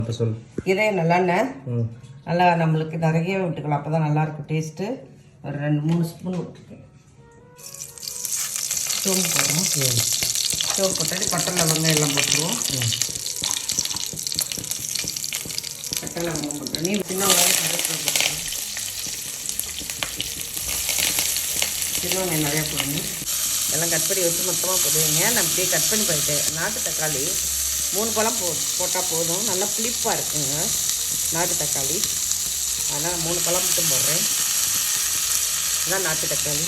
இப்போ சொல். இதே நல்லெண்ணெய் நல்லா நம்மளுக்கு நிறைய விட்டுக்கலாம், அப்போ தான் நல்லாயிருக்கும் டேஸ்ட்டு. ஒரு 2-3 ஸ்பூன் விட்டுருக்கேன். சோம்பு போடுறோம். சோம்பு போட்டாடி பட்டை லவங்கம் எல்லாம் போட்டுருவோம். பட்டை லவங்கம் போட்டுருவோம். நீ சின்ன வெங்காயம் கருவேப்பிலை போட்டுருவோம். சின்ன வெங்காயம் நிறையா போடணும். எல்லாம் கட் பண்ணி வச்சு மொத்தமாக போடுவீங்க. நான் அப்படியே கட் பண்ணி போயிட்டேன். நாட்டு தக்காளி 3 பழம் போட்டால் போதும். நல்லா புளிப்பாக இருக்குங்க நாட்டு தக்காளி. அதனால் 3 பழம் மட்டும் போடுறேன். இதுதான் நாட்டு தக்காளி.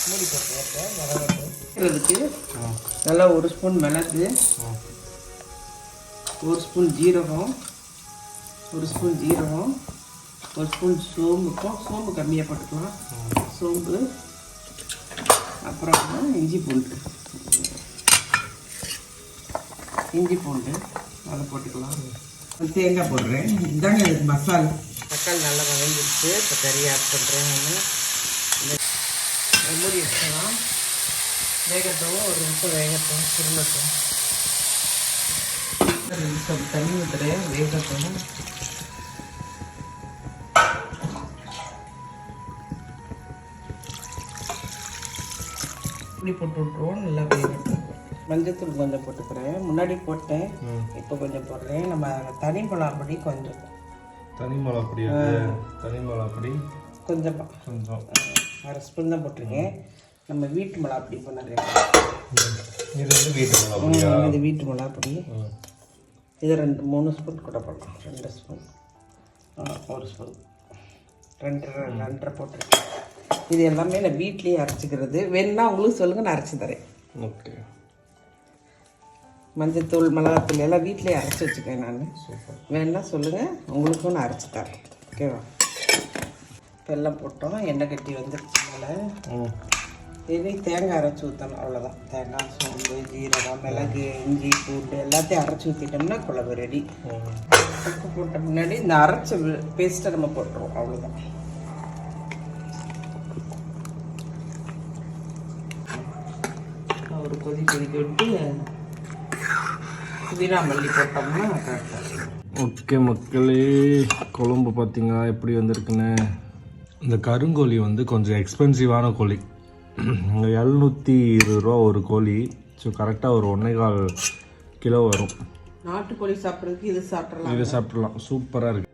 மூடி போட்டு நல்லா 1 ஸ்பூன் மிளகு, 1 ஸ்பூன் ஜீரகம், 1 ஸ்பூன் ஜீரகம், 1 ஸ்பூன் சோம்பு கம்மியாக போட்டுக்கலாம். சோம்பு, அப்புறம் இஞ்சி பூண்டு அதை போட்டுக்கலாம். தேங்காய் போடுறேன். இதுதாங்க அதுக்கு மசாலா. தக்காளி நல்லா வதங்கிடுச்சு. இப்போ கறி ஆட் பண்ணுறேன். நான் மூடி வச்சுக்கலாம். வேகட்டும், 1 நிமிஷம் வேகட்டும், திரும்பட்டும். 2 நிமிஷம் தண்ணி ஊற்றுறேன், வேகட்டும். இப்படி போட்டு விட்ருவோம், நல்லா வேகட்டும். மஞ்சத்தூள் கொஞ்சம் போட்டுக்கிறேன். முன்னாடி போட்டேன், இப்போ கொஞ்சம் போடுறேன். நம்ம தனி மிளகாப்பொடி கொஞ்சம், தனி மிளகாப்பொடி கொஞ்சம் 1/2 ஸ்பூன் தான் போட்டிருக்கேன். நம்ம வீட்டு மிளகாப்பொடி இப்போ நிறைய, இது வந்து வீட்டு மிளகாப்பொடியா? இது வீட்டு மிளகாப்பொடி. இது 2-3 ஸ்பூன் கூட போடலாம். 2 ஸ்பூன், 1 ஸ்பூன், 2.5 போட்டிருக்கேன். இது எல்லாமே நான் வீட்லேயே அரைச்சிக்கிறது. வேணுன்னா உங்களுக்கு சொல்லுங்கள், நான் அரைச்சி தரேன். ஓகே. மஞ்சத்தூள் மிளகாத்தூள் எல்லாம் வீட்லேயே அரைச்சி வச்சுக்கேன் நான். வேணுன்னா சொல்லுங்கள், உங்களுக்கும் நான் அரைச்சி தரேன். ஓகேவா? இப்போ எல்லாம் போட்டோம். எண்ணெய் கட்டி வந்துடுச்சு மேலே. இது தேங்காய் அரைச்சி ஊற்றணும், அவ்வளோதான். தேங்காய், சோம்பு, ஜீரகம், மிளகு, இஞ்சி, பூண்டு எல்லாத்தையும் அரைச்சி ஊற்றிட்டோம்னா குழம்பு ரெடி. உப்பு போட்ட முன்னாடி இந்த அரைச்ச பேஸ்ட்டை நம்ம போட்டுருவோம், அவ்வளோதான். ஒரு கொதிக்க விட்டு புதினா மல்லி போட்டோம்னா கரெக்டாக. ஓகே மக்களே, குழம்பு பார்த்தீங்களா எப்படி வந்திருக்குன்னு. இந்த கருங்கோழி வந்து கொஞ்சம் எக்ஸ்பென்சிவான கோழி. 720 ரூபா ஒரு கோழி. ஸோ கரெக்டாக ஒரு 1.25 கிலோ வரும். நாட்டுக்கோழி சாப்பிட்றதுக்கு இது சாப்பிட்றலாம். சூப்பராக இருக்குது.